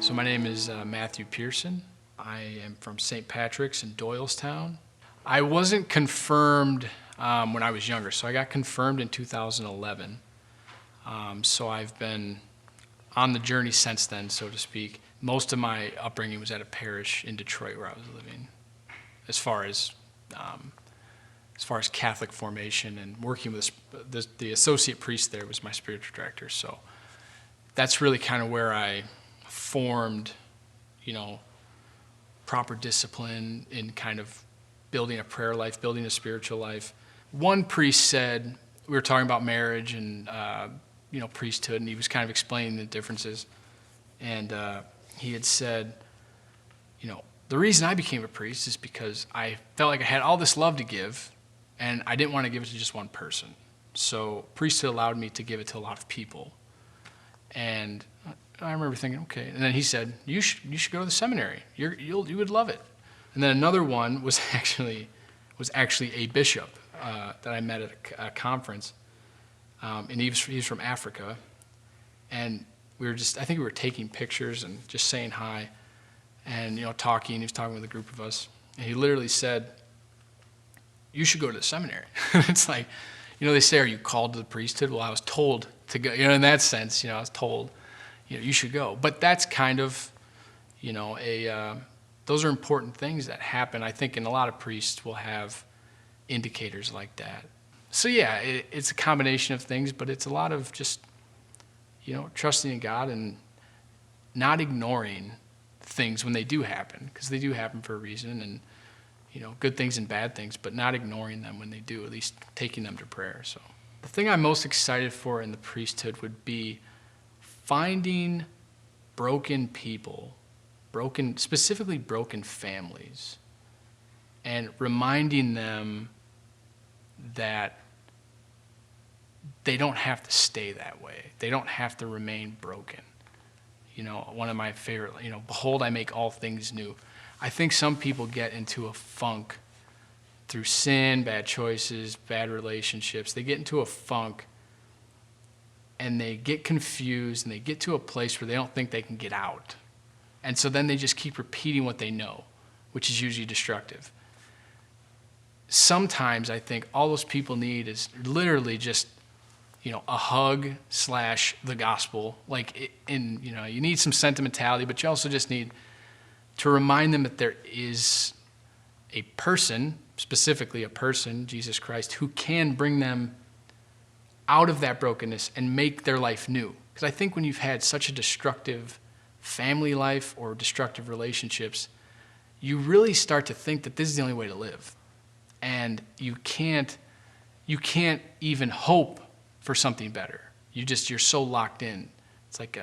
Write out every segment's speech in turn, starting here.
So my name is Matthew Pearson. I am from St. Patrick's in Doylestown. I wasn't confirmed when I was younger, so I got confirmed in 2011. So I've been on the journey since then, so to speak. Most of my upbringing was at a parish in Detroit where I was living, as far as Catholic formation and working with the associate priest there was my spiritual director. So that's really kind of where I formed, proper discipline in kind of building a prayer life, building a spiritual life. One priest said, we were talking about marriage and, priesthood, and he was kind of explaining the differences. And he had said, the reason I became a priest is because I felt like I had all this love to give, and I didn't want to give it to just one person. So priesthood allowed me to give it to a lot of people. And I remember thinking, okay. And then he said, you should go to the seminary. You would love it. And then another one was actually a bishop that I met at a conference, and he was from Africa, and I think we were taking pictures and just saying hi, and talking. He was talking with a group of us, and he literally said, "You should go to the seminary." It's like, they say, "Are you called to the priesthood?" Well, I was told to go. In that sense, I was told, you should go. But that's kind of, those are important things that happen. I think, and a lot of priests will have indicators like that. So yeah, it's a combination of things, but it's a lot of just, trusting in God and not ignoring things when they do happen, because they do happen for a reason, and good things and bad things, but not ignoring them when they do, at least taking them to prayer. So the thing I'm most excited for in the priesthood would be finding broken people, specifically broken families, and reminding them that they don't have to stay that way. They don't have to remain broken. One of my favorite, behold, I make all things new. I think some people get into a funk through sin, bad choices, bad relationships. They get into a funk and they get confused and they get to a place where they don't think they can get out. And so then they just keep repeating what they know, which is usually destructive. Sometimes I think all those people need is literally just, a hug / the gospel. You need some sentimentality, but you also just need to remind them that there is a person, specifically a person, Jesus Christ, who can bring them out of that brokenness and make their life new. Because I think when you've had such a destructive family life or destructive relationships, you really start to think that this is the only way to live. And you can't even hope for something better. You're so locked in. It's like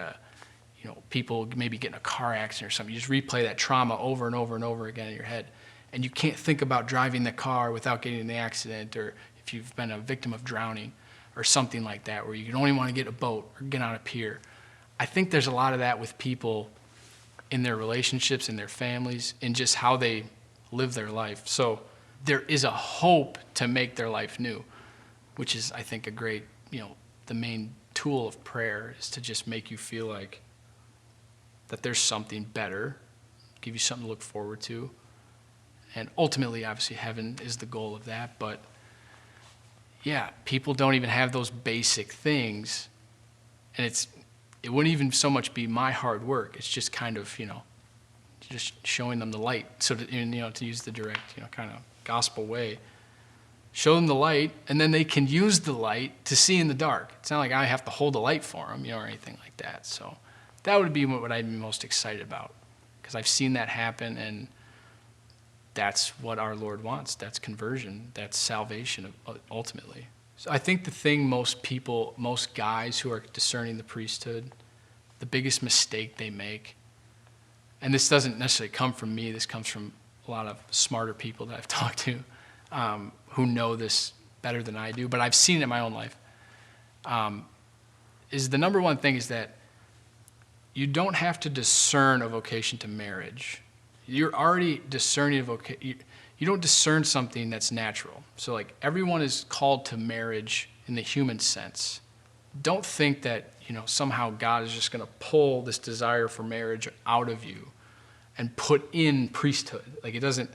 people maybe get in a car accident or something. You just replay that trauma over and over and over again in your head. And you can't think about driving the car without getting in the accident, or if you've been a victim of drowning or something like that, where you can only want to get a boat or get on a pier. I think there's a lot of that with people in their relationships, in their families, in just how they live their life. So there is a hope to make their life new, which is, I think, a great, the main tool of prayer is to just make you feel like that there's something better, give you something to look forward to. And ultimately, obviously, heaven is the goal of that. But yeah, people don't even have those basic things. And it wouldn't even so much be my hard work. It's just kind of, just showing them the light. So, to use the direct, kind of gospel way. Show them the light, and then they can use the light to see in the dark. It's not like I have to hold the light for them, or anything like that. So that would be what I'd be most excited about, because I've seen that happen, and that's what our Lord wants. That's conversion. That's salvation, ultimately. So I think the thing most guys who are discerning the priesthood, the biggest mistake they make, and this doesn't necessarily come from me, this comes from a lot of smarter people that I've talked to, who know this better than I do, but I've seen it in my own life, is the number one thing is that you don't have to discern a vocation to marriage. You're already discerning a vocation. You don't discern something that's natural. So everyone is called to marriage in the human sense. don't think that, somehow God is just going to pull this desire for marriage out of you and put in priesthood. Like, it doesn't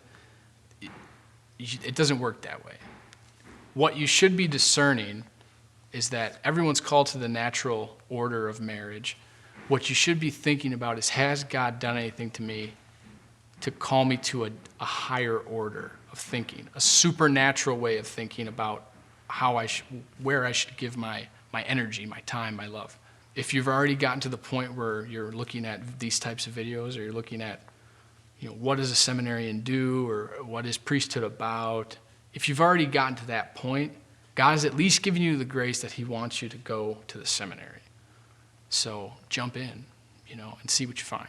work that way. What you should be discerning is that everyone's called to the natural order of marriage. What you should be thinking about is, has God done anything to me to call me to a higher order of thinking, a supernatural way of thinking about where I should give my energy, my time, my love. If you've already gotten to the point where you're looking at these types of videos, or you're looking at, what does a seminarian do, or what is priesthood about? If you've already gotten to that point, God has at least given you the grace that he wants you to go to the seminary. So jump in, and see what you find.